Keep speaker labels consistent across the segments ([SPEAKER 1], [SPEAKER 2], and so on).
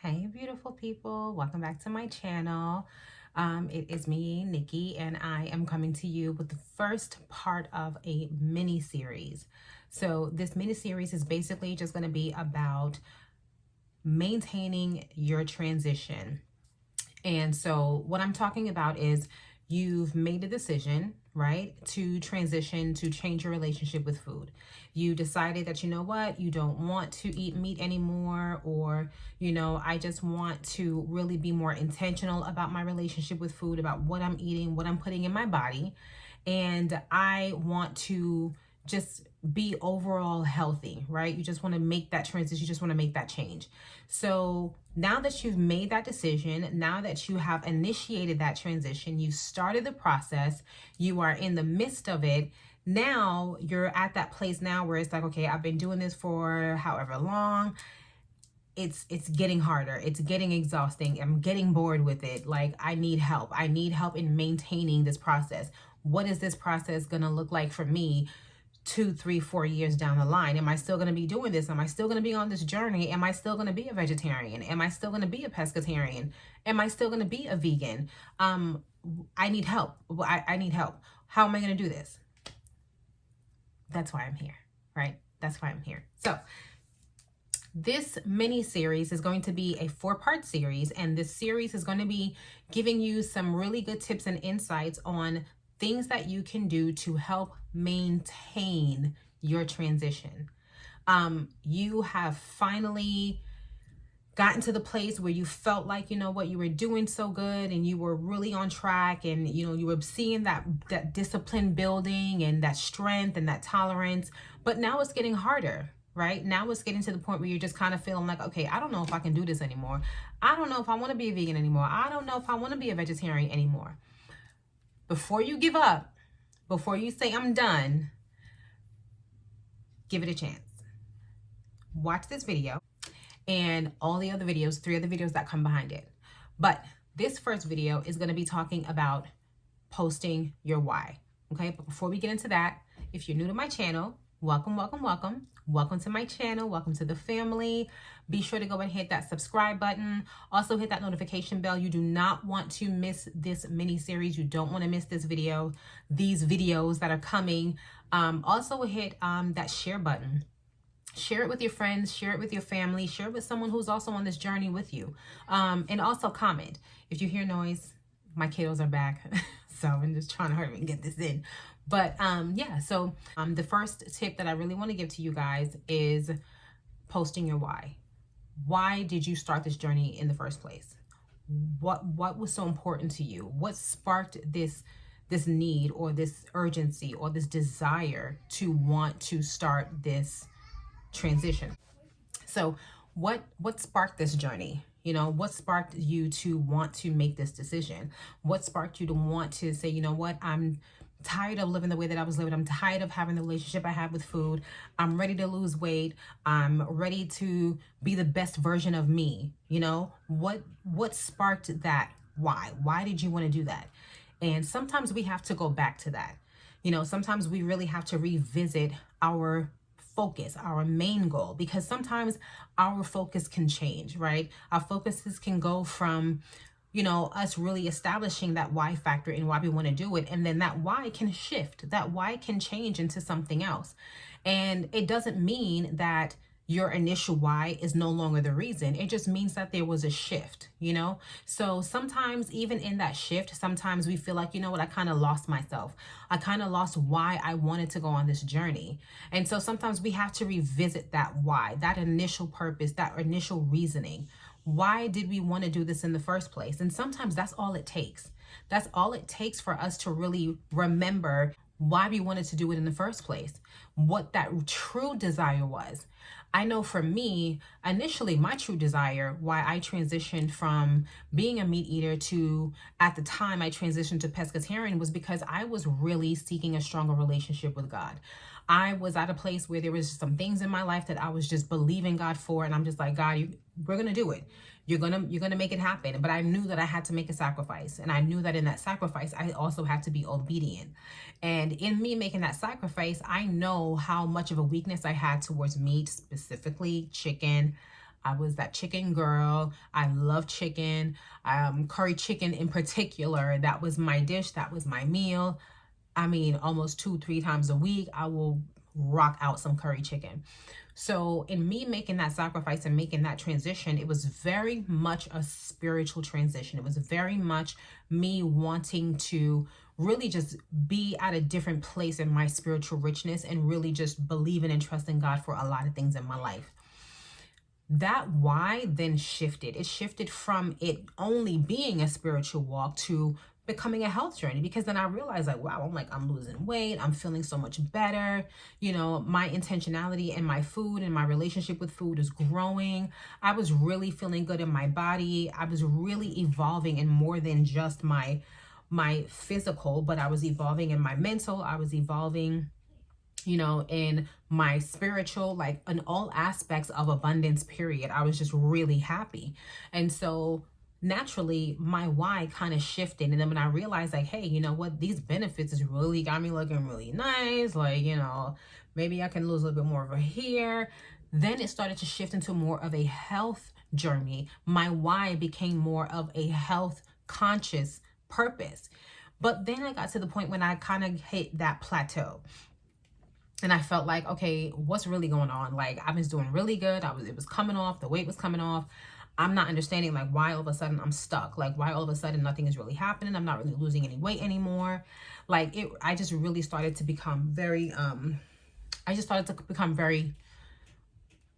[SPEAKER 1] Hey, beautiful people. Welcome back to my channel. It is me, Nikki, and I am coming to you with the first part of a mini series. So this mini series is basically just going to be about maintaining your transition. And so what I'm talking about is you've made a decision, right, to transition, to change your relationship with food. You decided that, you know what, you don't want to eat meat anymore, or, I just want to really be more intentional about my relationship with food, about what I'm eating, what I'm putting in my body. And I want to just be overall healthy, right? You just want to make that transition. You just want to make that change. So now that you've made that decision, now that you have initiated that transition, you started the process, you are in the midst of it. Now you're at that place now where it's like, okay, I've been doing this for however long. It's getting harder. It's getting exhausting. I'm getting bored with it. Like, I need help. I need help in maintaining this process. What is this process going to look like for me 2, 3, 4 years down the line? Am I still going to be doing this? Am I still going to be on this journey? Am I still going to be a vegetarian? Am I still going to be a pescatarian? Am I still going to be a vegan? I need help. I need help. How am I going to do this? That's why I'm here, right? That's why I'm here. So this mini series is going to be a 4-part series, and this series is going to be giving you some really good tips and insights on things that you can do to help maintain your transition. You have finally gotten to the place where you felt like, you know what, you were doing so good and you were really on track, and you were seeing that discipline building and that strength and that tolerance. But now it's getting harder, right? Now it's getting to the point where you're just kind of feeling like, okay, I don't know if I can do this anymore. I don't know if I want to be a vegan anymore. I don't know if I want to be a vegetarian anymore. Before you give up, before you say I'm done, give it a chance. Watch this video and all the other videos, 3 other videos that come behind it. But this first video is going to be talking about posting your why. Okay, but before we get into that, if you're new to my channel, welcome, welcome, welcome. Welcome to my channel. Welcome to the family. Be sure to go and hit that subscribe button. Also hit that notification bell. You do not want to miss this mini series. You don't want to miss this video, these videos that are coming. Also hit that share button. Share it with your friends, share it with your family, share it with someone who's also on this journey with you. And also comment. If you hear noise, my kiddos are back. So I'm just trying to hurry and get this in. But yeah, so the first tip that I really want to give to you guys is posting your why. Why did you start this journey in the first place? What was so important to you? What sparked this need or this urgency or this desire to want to start this transition? So what sparked this journey? What sparked you to want to make this decision? What sparked you to want to say, you know what, I'm tired of living the way that I was living. I'm tired of having the relationship I have with food. I'm ready to lose weight. I'm ready to be the best version of me. What sparked that? Why did you want to do that? And sometimes we have to go back to that. Sometimes we really have to revisit our focus, our main goal, because sometimes our focus can change, right? Our focuses can go from, us really establishing that why factor and why we want to do it. And then that why can shift, that why can change into something else. And it doesn't mean that your initial why is no longer the reason. It just means that there was a shift, So sometimes even in that shift, sometimes we feel like, you know what, I kind of lost myself. I kind of lost why I wanted to go on this journey. And so sometimes we have to revisit that why, that initial purpose, that initial reasoning. Why did we want to do this in the first place? And sometimes that's all it takes. That's all it takes for us to really remember why we wanted to do it in the first place, what that true desire was. I know for me, initially, my true desire, why I transitioned from being a meat eater to, at the time, I transitioned to pescatarian, was because I was really seeking a stronger relationship with God. I was at a place where there was some things in my life that I was just believing God for, and I'm just like, God, we're gonna do it. You're gonna make it happen. But I knew that I had to make a sacrifice, and I knew that in that sacrifice, I also had to be obedient. And in me making that sacrifice, I know how much of a weakness I had towards meat, specifically chicken, I was that chicken girl. I love chicken, curry chicken in particular. That was my dish. That was my meal. I mean, almost 2-3 times a week, I will rock out some curry chicken. So in me making that sacrifice and making that transition, it was very much a spiritual transition. It was very much me wanting to really just be at a different place in my spiritual richness and really just believing and trusting God for a lot of things in my life. That why then shifted. It shifted from it only being a spiritual walk to becoming a health journey, because then I realized, like, wow, I'm losing weight. I'm feeling so much better. My intentionality in my food and my relationship with food is growing. I was really feeling good in my body. I was really evolving in more than just my physical, but I was evolving in my mental. I was evolving in my spiritual, like in all aspects of abundance, period. I was just really happy. And so naturally my why kind of shifted. And then when I realized, like, hey, you know what, these benefits has really got me looking really nice. Like, maybe I can lose a little bit more over here. Then it started to shift into more of a health journey. My why became more of a health conscious purpose. But then I got to the point when I kind of hit that plateau. And I felt like, okay, what's really going on? Like, I was doing really good. It was coming off. The weight was coming off. I'm not understanding, like, why all of a sudden I'm stuck. Like, why all of a sudden nothing is really happening. I'm not really losing any weight anymore. Like, I just really started to become very,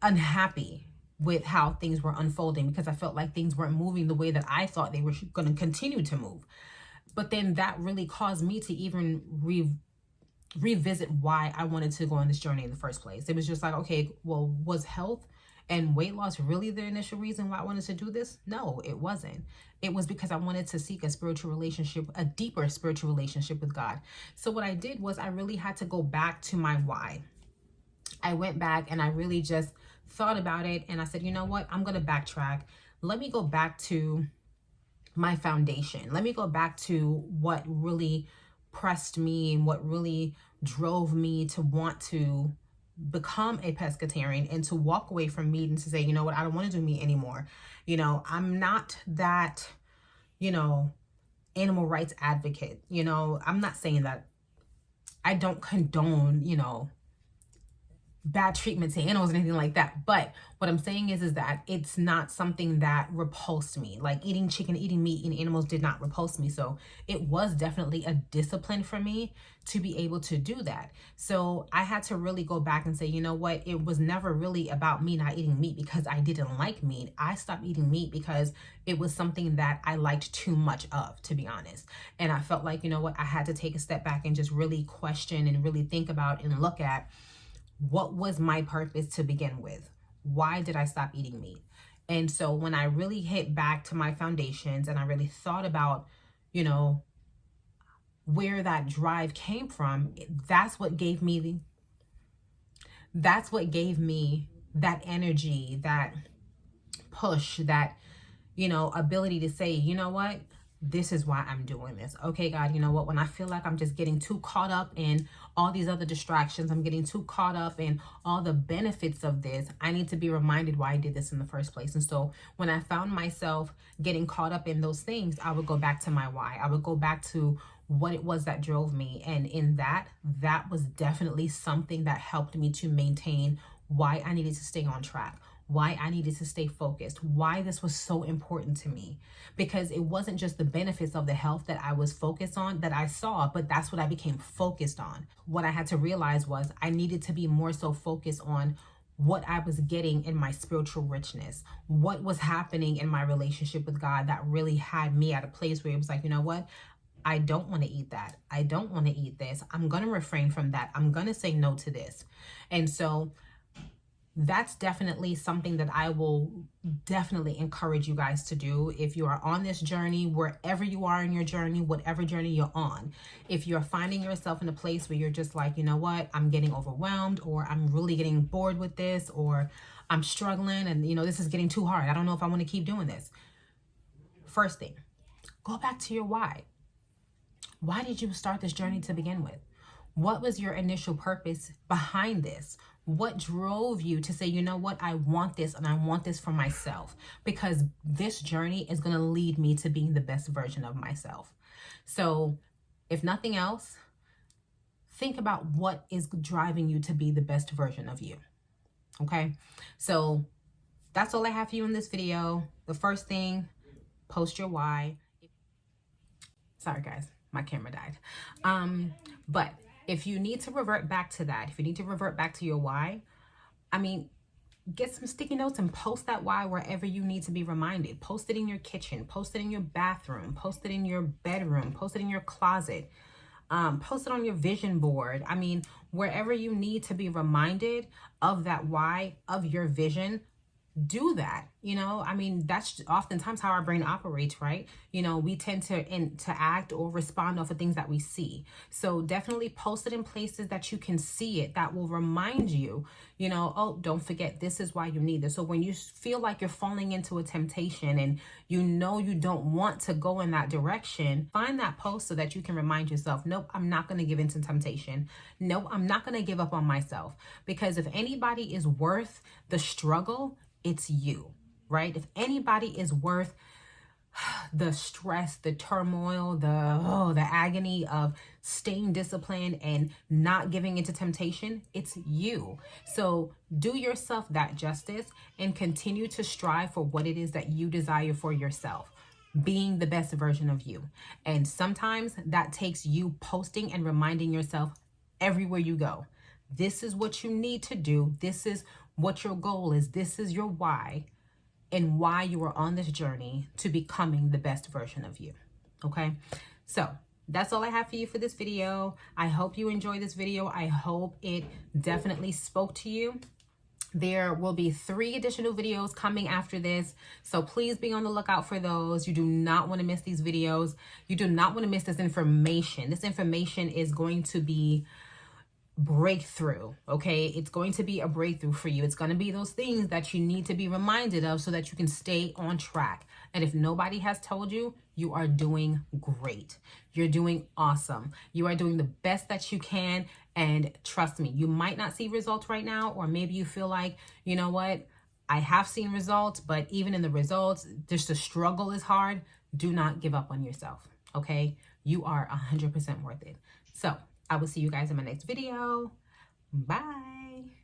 [SPEAKER 1] unhappy with how things were unfolding, because I felt like things weren't moving the way that I thought they were going to continue to move. But then that really caused me to even revisit why I wanted to go on this journey in the first place. It was just like, okay, well, was health and weight loss really the initial reason why I wanted to do this? No, it wasn't. It was because I wanted to seek a spiritual relationship, a deeper spiritual relationship with God. So what I did was I really had to go back to my why. I went back and I really just thought about it, and I said, you know what, I'm going to backtrack. Let me go back to my foundation. Let me go back to what really pressed me and what really drove me to want to become a pescatarian and to walk away from meat and to say, you know what, I don't want to do meat anymore. I'm not that, animal rights advocate. I'm not saying that I don't condone, bad treatment to animals or anything like that. But what I'm saying is that it's not something that repulsed me. Like eating chicken, eating meat, and animals did not repulse me. So it was definitely a discipline for me to be able to do that. So I had to really go back and say, you know what, it was never really about me not eating meat because I didn't like meat. I stopped eating meat because it was something that I liked too much of, to be honest. And I felt like, you know what, I had to take a step back and just really question and really think about and look at, what was my purpose to begin with? Why did I stop eating meat? And so when I really hit back to my foundations and I really thought about, where that drive came from, that's what gave me that energy, that push, that, ability to say, you know what, this is why I'm doing this. Okay, God, you know what? When I feel like I'm just getting too caught up in all these other distractions, I'm getting too caught up in all the benefits of this, I need to be reminded why I did this in the first place. And so when I found myself getting caught up in those things, I would go back to my why. I would go back to what it was that drove me. And in that was definitely something that helped me to maintain why I needed to stay on track, why I needed to stay focused, why this was so important to me. Because it wasn't just the benefits of the health that I was focused on, that I saw, but that's what I became focused on. What I had to realize was I needed to be more so focused on what I was getting in my spiritual richness, what was happening in my relationship with God that really had me at a place where it was like, you know what? I don't want to eat that. I don't want to eat this. I'm going to refrain from that. I'm going to say no to this. And so that's definitely something that I will definitely encourage you guys to do if you are on this journey, wherever you are in your journey, whatever journey you're on. If you're finding yourself in a place where you're just like, you know what, I'm getting overwhelmed, or I'm really getting bored with this, or I'm struggling and, this is getting too hard. I don't know if I want to keep doing this. First thing, go back to your why. Why did you start this journey to begin with? What was your initial purpose behind this? What drove you to say, you know what, I want this and I want this for myself, because this journey is going to lead me to being the best version of myself. So if nothing else, think about what is driving you to be the best version of you. Okay, so that's all I have for you in this video. The first thing, post your why. Sorry guys, my camera died. But if you need to revert back to that, if you need to revert back to your why, I mean, get some sticky notes and post that why wherever you need to be reminded. Post it in your kitchen, post it in your bathroom, post it in your bedroom, post it in your closet, post it on your vision board. I mean, wherever you need to be reminded of that why, of your vision, do that. You know, I mean, that's oftentimes how our brain operates, right? You know, we tend to act or respond off of things that we see. So definitely post it in places that you can see it, that will remind you, you know, oh, don't forget, this is why you need this. So when you feel like you're falling into a temptation and you know you don't want to go in that direction, find that post so that you can remind yourself, nope, I'm not going to give in to temptation. Nope, I'm not going to give up on myself. Because if anybody is worth the struggle, it's you, right? If anybody is worth the stress, the turmoil, the agony of staying disciplined and not giving into temptation, it's you. So do yourself that justice and continue to strive for what it is that you desire for yourself, being the best version of you. And sometimes that takes you posting and reminding yourself everywhere you go. This is what you need to do. This is what your goal is. This is your why, and why you are on this journey to becoming the best version of you. Okay, so that's all I have for you for this video. I hope you enjoyed this video. I hope it definitely spoke to you. There will be 3 additional videos coming after this, so please be on the lookout for those. You do not want to miss these videos. You do not want to miss this information. This information is going to be breakthrough. Okay, it's going to be a breakthrough for you. It's going to be those things that you need to be reminded of so that you can stay on track. And if nobody has told you, you are doing great. You're doing awesome. You are doing the best that you can. And trust me, you might not see results right now, or maybe you feel like, you know what, I have seen results, but even in the results, just the struggle is hard. Do not give up on yourself. Okay, you are 100% worth it. So I will see you guys in my next video. Bye.